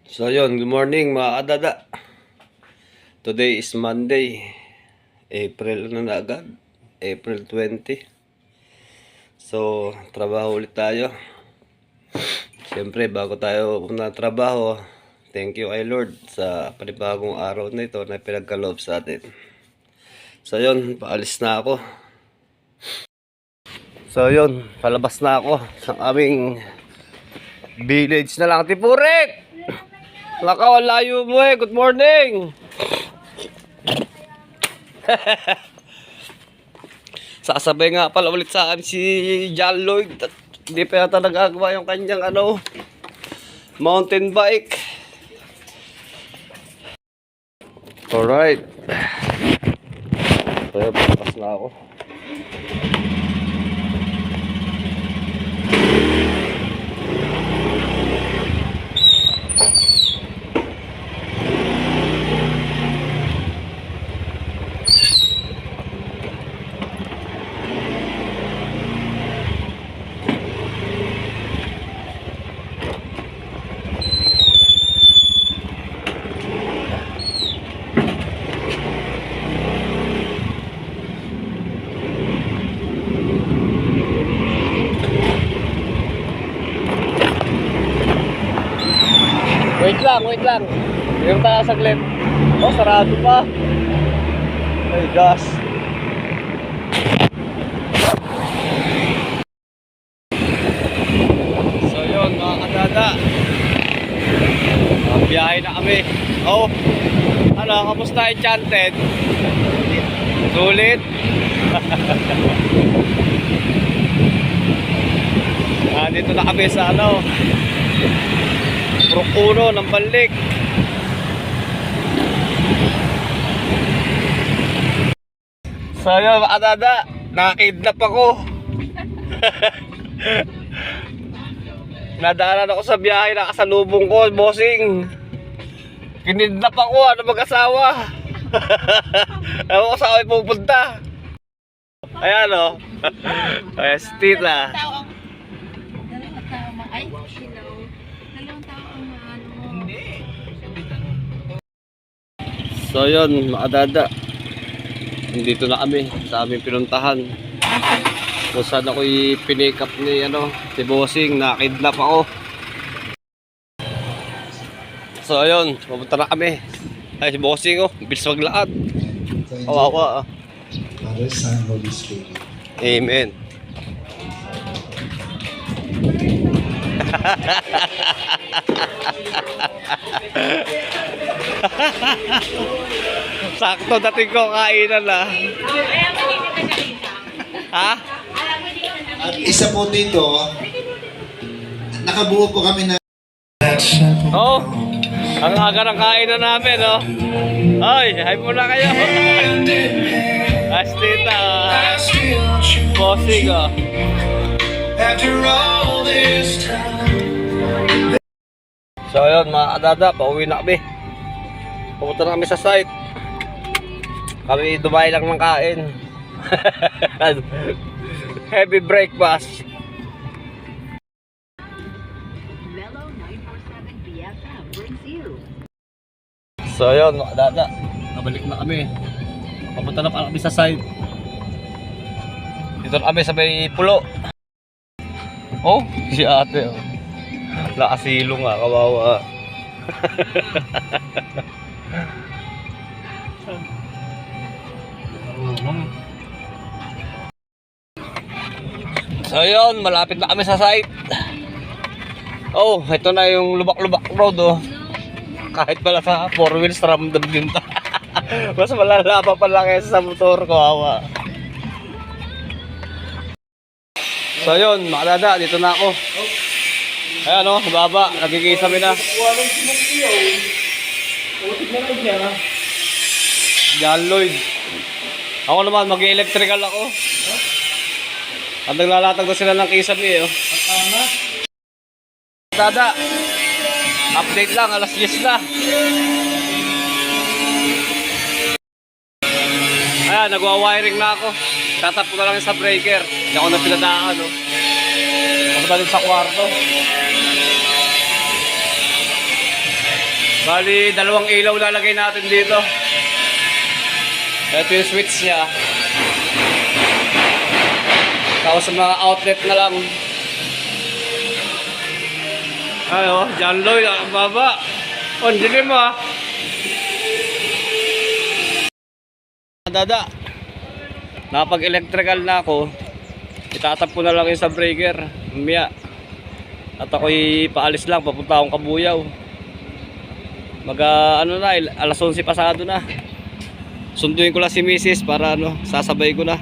So yun, good morning mga kadada. Today is Monday, April na agad, April 20. So, trabaho ulit tayo. Siyempre, bago tayo pumunta ng trabaho, thank you kay Lord sa panibagong araw na ito na pinagkaloob sa atin. So yun, paalis na ako. So yun, palabas na ako sa aming village na lang, Tipurik! Nakaw, layo mo eh. Good morning. Sasabay nga pala ulit sa akin si John Lloyd. Hindi pa yata nagagawa yung kanyang mountain bike. Alright. Kaya papas na ako. Wait lang. Yung tayo saglit. Oh, sarado pa. Ay, gas. So yun, mga kadada. Biyahe na kami. Oh, kamusta Enchanted? Sulit. Dito na kami sa Prokuno ng Balik. So yun mga kadada, nakakidnap ako. Nadaanan ako sa biyahe, nakasalubong ko, bossing. Kinidnap ako, mag-asawa. Ewan ko saan ako pupunta. Ayan o. Ayan, Stila. Ay, hello. Dalawang tao ang Hindi. So yun, makadada. Nandito na kami sa aming pinuntahan. Kung saan ako i-pinick up ni si bossing, nakidnap ako. So ayun, pupunta na kami. Ay, si bossing bilis maglakad. Kawawa Father, Son, Holy Spirit. Amen. Sakto dating ko kainan na. Ha? At isa po dito, nakabuo po kami na Oh, ang aga ng kainan namin, Ay, hi muna kayo. Astita. Bossing, So yun mga kadada, pauwi na kami. Pupunta na kami sa site. Kami dumay lang ng kain. Heavy breakfast. So yun mga kadada, nabalik na kami. Pupunta na kami sa site. Dito na kami sa may pulo. Oh, si ate nakasilong kawawa. So yun, malapit na kami sa site. Oh, ito na yung lubak-lubak road Kahit pala sa 4 wheels ramdam din ta. Mas malala pa pala kaysa sa motor ko, awa. So yun, makadada, dito na ako. Ayan baba, nagkikisami na. John Lloyd. Ako naman, mag-electrical ako. At naglalatag na sila ng kisami Dada, update lang, alas 10 na. Ayan, nagwa-wiring na ako. Tatap ko na lang sa breaker. Hindi ako na pinadaan Ako na din sa kwarto. Bali, dalawang ilaw lalagay natin dito. Ito yung switch niya. Tapos sa mga outlet na lang. Ay, oh, John Lloyd, ang baba. Oh, dilim mo ah. Dada, napag-electrical na ako. Itatap ko na lang yung sa breaker. Mamaya. At ako'y paalis lang, papunta akong Kabuyaw. Ano na, alas 11 pasado na. Sunduin ko lang si Mrs. para sasabay ko na.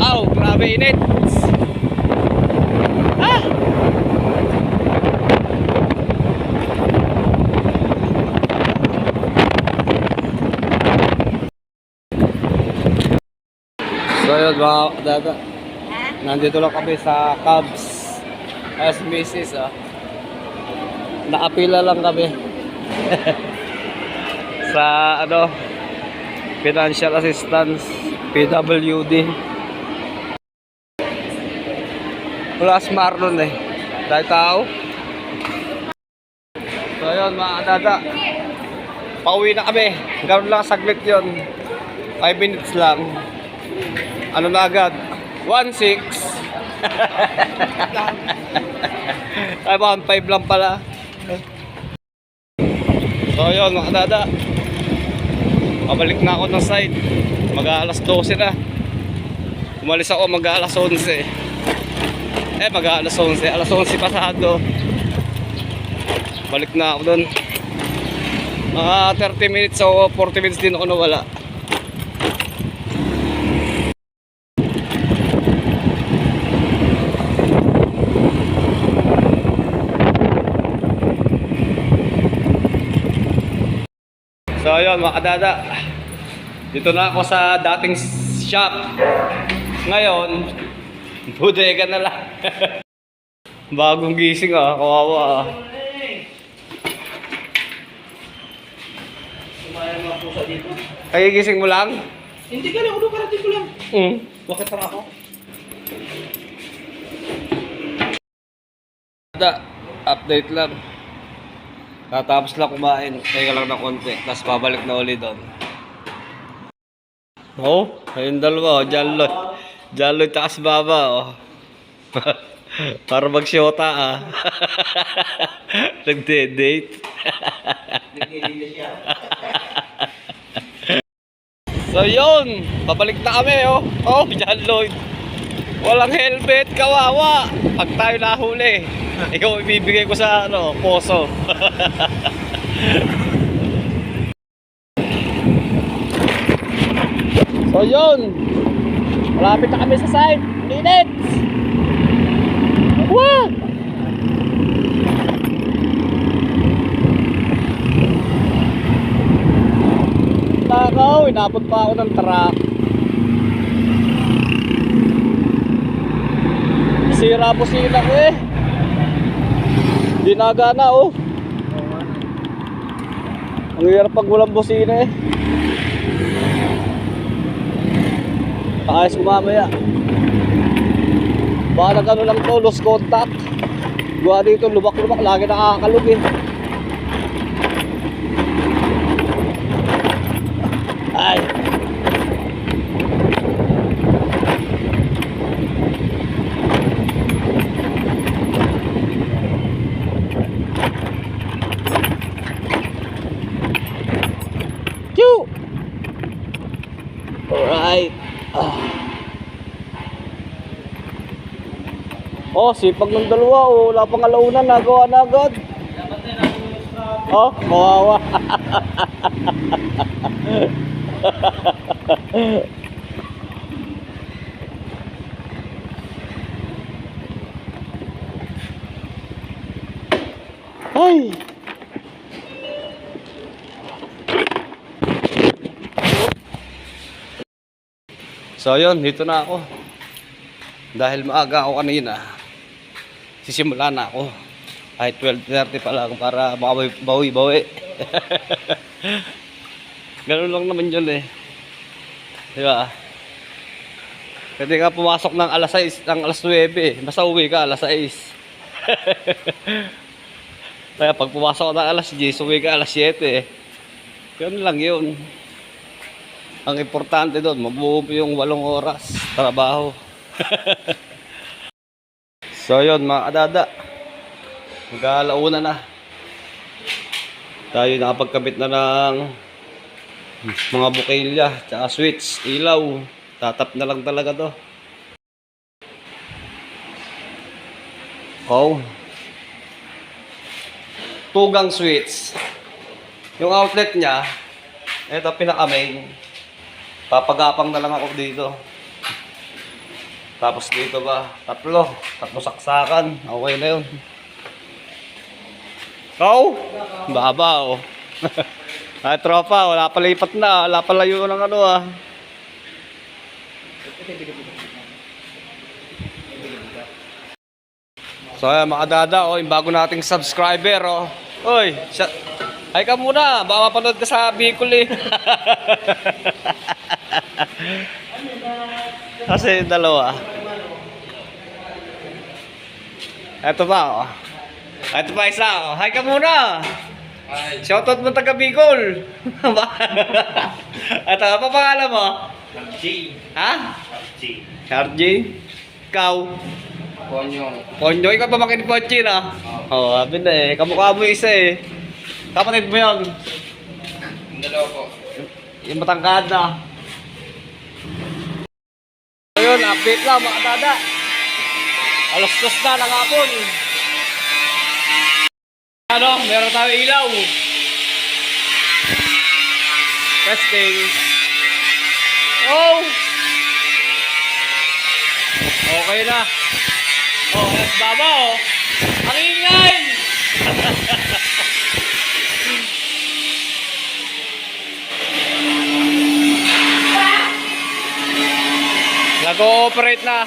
Aw, grabe init. Ah! So yun mga dada, nandito lang kami sa Cubs as Mrs. Naapila lang kami sa financial assistance PWD. Wala si Marlon dahil tao. So yun mga dada, pauwi na kami. Ganoon lang saglit yun, 5 minutes lang. Ano na agad? 1.6. Ay, 1.5 lang pala. So yun mga dada, pabalik na ako ng site. Mag-aalas 12 na. Umalis ako mag-aalas 11. Mag-aalas 11. Alas 11 pasado. Balik na ako doon. Mga 30 minutes o 40 minutes din ako nawala. So ayun mga kadada, dito na ako sa dating shop. Ngayon, bodega na lang. Bagong gising kawawa Ay, gising mo lang? Hindi ka lang, ano karating ko lang. Bakit pa ako? Update lang. Tatapos lang kumain. Teka lang ng konti. Tapos babalik na ulit doon. Oh, ayun dalawa. John Lloyd takas baba. Para mag-shota Nagde-date. So yun, babalik na kami John Lloyd. Walang helmet, kawawa. Pag tayo nahuli, ikaw ibibigay ko sa poso. So yun, malapit na kami sa site. Init! Wah! Takaw, inabot pa ako ng truck. Sira po sila ko Di nagana Ang hirap pag walang busina Paayos ko mamaya. Baka nag lang to, lost contact. Gawa dito, lubak-lubak, lagi nakakalog Ay. Alright. Sipag ng dalawa. Wala pang alauna. Nagawa na agad. Kawawa. Ay. So yun, dito na ako. Dahil maaga ako kanina, sisimula na ako. Ay 12:30 pa lang para bawi-bawi. Ganun lang naman yun eh. Di ba? Pwede ka pumasok ng alas 6, ng alas 9 eh. Basta uwi ka alas 6. Kaya pag pumasok ng alas 10, uwi ka alas 7 eh. Yun lang yun. Ang importante doon, mabuo yung 8 oras trabaho. So yun mga kadada, mag-alauna na. Tayo nakapagkabit na ng mga bukilya, tsaka switch, ilaw. Tatap na lang talaga to. Oh. Tugang switch. Yung outlet niya, ito pinaka-main. Papagapang na lang ako dito. Tapos dito ba, tatlo saksakan. Okay na yun. Oh, baba oh. Ay tropa, wala pala lipat na. Wala pala yun ng ano ah. So ayan mga dada, oh, yung bago nating subscriber oh. Oy, ay ka muna, baka mapanood ka sa Bicol eh. Kasi dalawa. Ito pa oh. Ito pa isa oh. Hi ka muna. Hi. Shoutout mo taga Bicol. Ito, apa pangalan mo? RJ. Ha? RJ. RJ? Ikaw? Ponyo, ikaw pa makin Pochi na? Oo, sabi na eh. Kamukha mo isa eh. Kapatid mo yun? Yung dalawa po. Yung matangkad na. So yun, update lang mga dada. Alas 2 na ng hapon. Ano, meron tayo ilaw. Testing. Oh! Okay na. Oh, yes, baba oh. Ang ingay! Nag-ooperate na.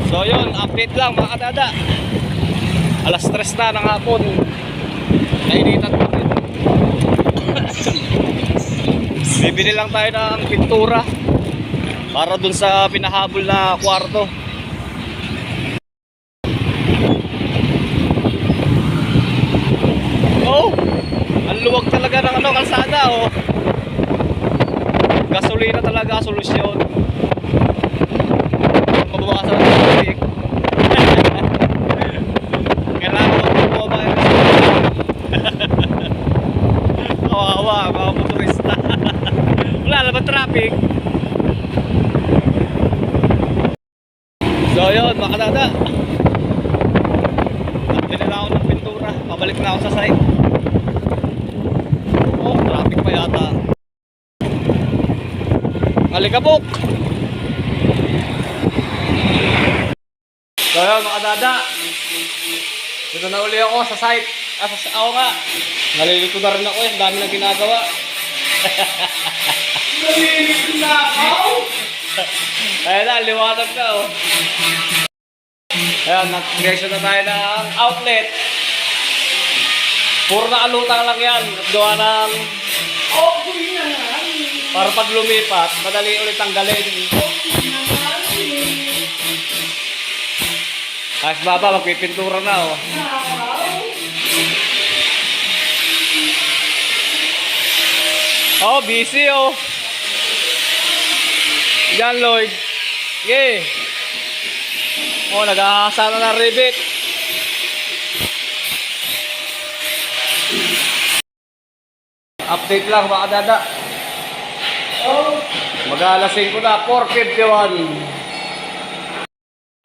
So yun, update lang mga kadada. Alas 3 na ng hapon. Nainitan pa rin. Bibili lang tayo ng pintura para dun sa pinahabol na kwarto. Oh, ang luwag talaga ng ano, kalsada oh. Gasolina talaga solusyon. Mabawasan ang traffic. Kailangan magpapaba yung kawawa, mga motorista. Wala naman traffic. So yun mga kadada, nabili na ako ng pintura. Pabalik na ako sa site. Oh, traffic pa yata. Alikabok. So yun mga kadada, dito na uli ako sa site. Ako nga, nalilito na rin ako eh, dami na ginagawa. Nalilito na ako? Ayan na, liwanag na oh. Ayan, nag-connection na tayo ng outlet. Puro na alutang lang yan. Gawa ng para pag lumipat, madali ulit tanggalin. Ayos baba, magpipintura na oh. Oh, busy oh. Yan Lloyd. Yeah. Oh, nag-ahasana na rivet. Update lang mga kadada. Oh, mag-alasing ko na 4:51.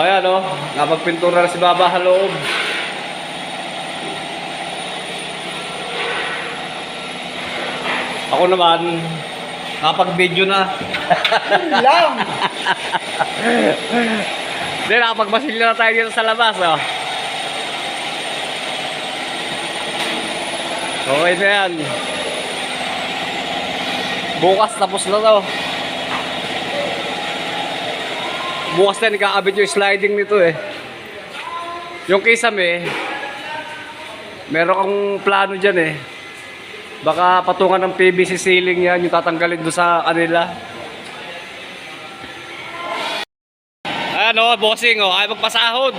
Ayan oh, napagpintura na si Baba sa loob. Ako naman, nakapag-video na. Lang! Hindi, nakapagmasilyo na tayo dito sa labas, oh. Okay na yan. Bukas tapos na to. Bukas na ikakabit yung sliding nito eh. Yung kisame, meron kang plano dyan eh. Baka patungan ng PVC ceiling yan, yung tatanggalin doon sa kanila. Ano, bossing oh, ay magpasahod.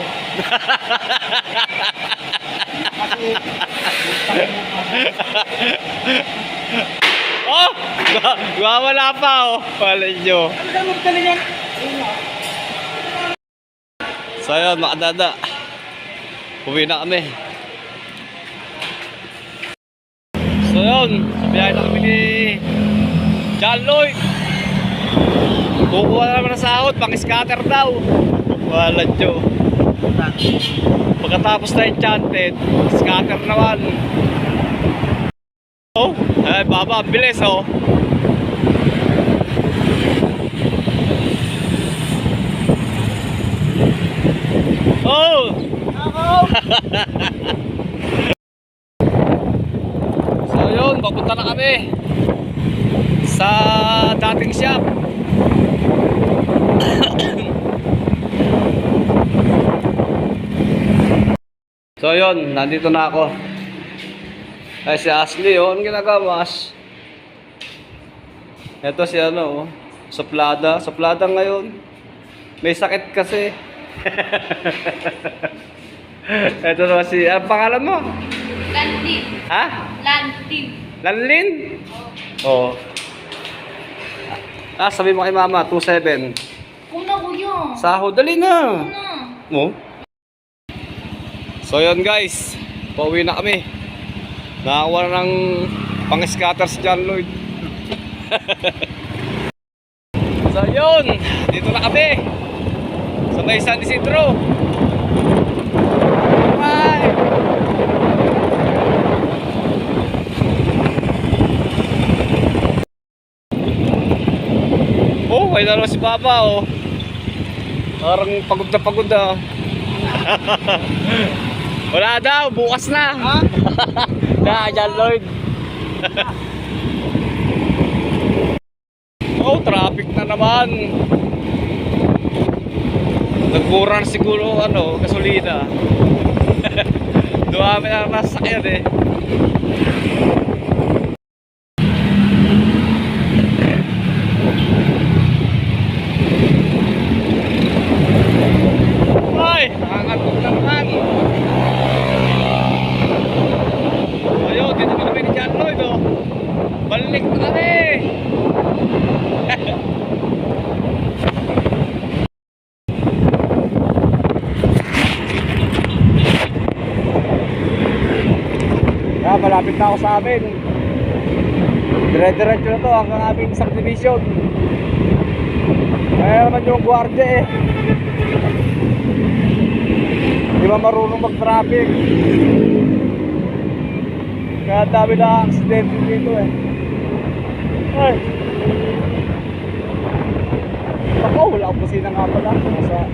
Oh, wala pa oh. Wala nyo. So yun, mga dada. Uwi na kami. So yun, sabihin na kami ni John Lloyd. Kukuha na naman ng sahod, pang-scatter daw. Wala nyo. Pagkatapos na enchanted, scatter naman. Oh, ay baba, bilis oh. Oh! So yun, papunta na kami sa dating shop. So yun, nandito na ako. Ay si Ashley, oh, anong ginagawa, Ash? Ito si ano, oh, suplada. Suplada ngayon. May sakit kasi. Ito naman si, ang pangalan mo? Landin. Ha? Landin. Lanlin? Oo. Ah, sabi mo kay mama, 2.7. Kuna kuya. Sahod, dali na. Kuna. Oh. So yun guys, pauwi na kami. Nakakuha na ng pang-scatter si John Lloyd. So yun, dito na kami sa may San Isidro. Bye! Oh, may dalawa si Papa oh. Parang pagod na pagod ah. Wala daw, bukas na. Ha? Na, John Lloyd. Oh, traffic na naman. Nagmura na siguro ano, gasolina. Dumi na nasakyan eh. Ay, nakakatog na naman. Ayun, dito na kami ni John Lloyd oh. Balik na kami. Malapit na ako sa amin. Dire-diretso na to hanggang aming subdivision. Kaya naman yung gwardiya eh. Di ba marunong mag-traffic? Kaya dami na aksidente dito eh. Ay. Ako, wala akong busina nga pala. Nasa...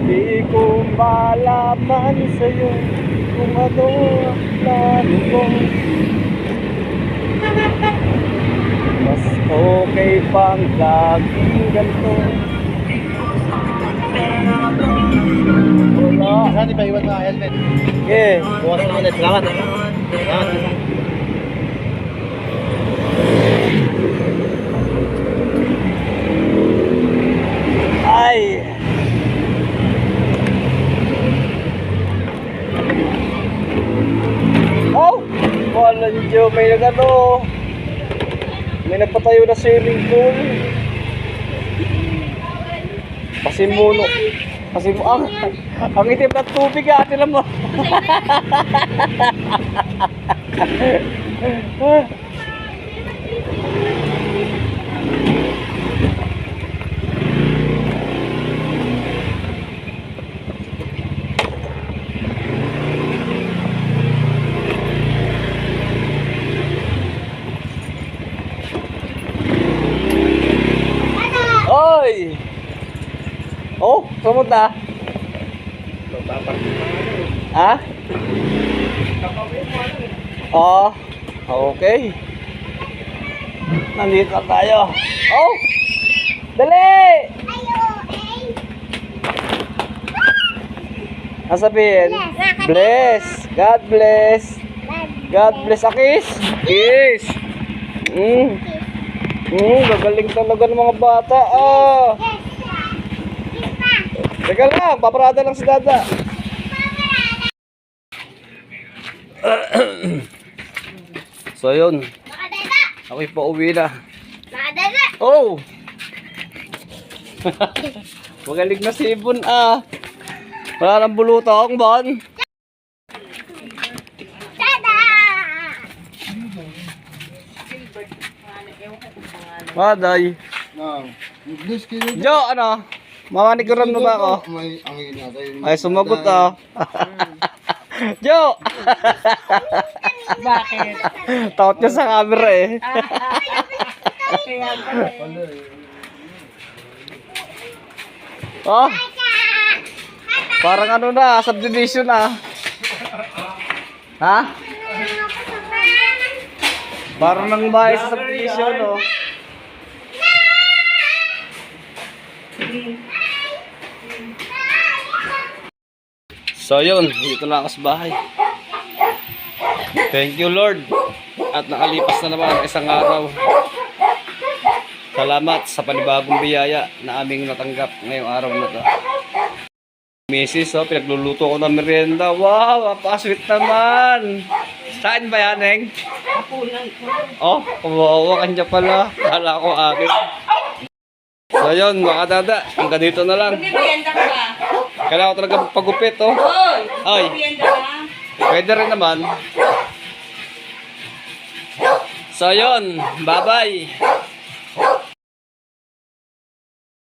Di ko malaman sa'yo kung ano ang plano mo. Mas okay pang laging ganito. Wala. Saan ipaiwan mo ang helmet? Okay. Bukas na ulit. Salamat. Salamat. Ay! Oh! Wala nyo, may nagano. May nagpatayo na swimming pool. Pasimuno. Pasimuno. Ang itim na tubig ah, tinan mo. pupunta? Ha? Oo. Okay. Nandito na tayo. Oh! Dali! Ang sabihin? Bless. God bless. God bless. A kiss? Kiss. Gagaling talaga ng mga bata. Ah. Teka lang, paparada lang si Dada. So yun. Ako'y pauwi na. Oh! Magaling na si Ibon ah. Wala nang bulutong, Bon. Maday. English kayo. Jo, ano? Mamaniguran mo ba ako? May angin natin. Ay, sumagot ah. Jo! Bakit? Takot niya sa camera eh. Kaya pala Oh! Parang ano na, subdivision na. Ha? Parang nang bahay sa subdivision, oh. So yun, dito na ako sa bahay. Thank you Lord. At nakalipas na naman ang isang araw. Salamat sa panibagong biyaya na aming natanggap ngayong araw na to. Mrs. Oh, pinagluluto ko ng merienda. Wow, apasweet naman. Saan ba yan, Neng? Oh, kawawa kanya pala. Kala ko akin. So yun, mga dada, hanggang dito na lang. Merienda ka ba? Kailangan ko talaga pagupit, oh. Ay, Merienda ka? pwede rin naman. So yun, bye-bye.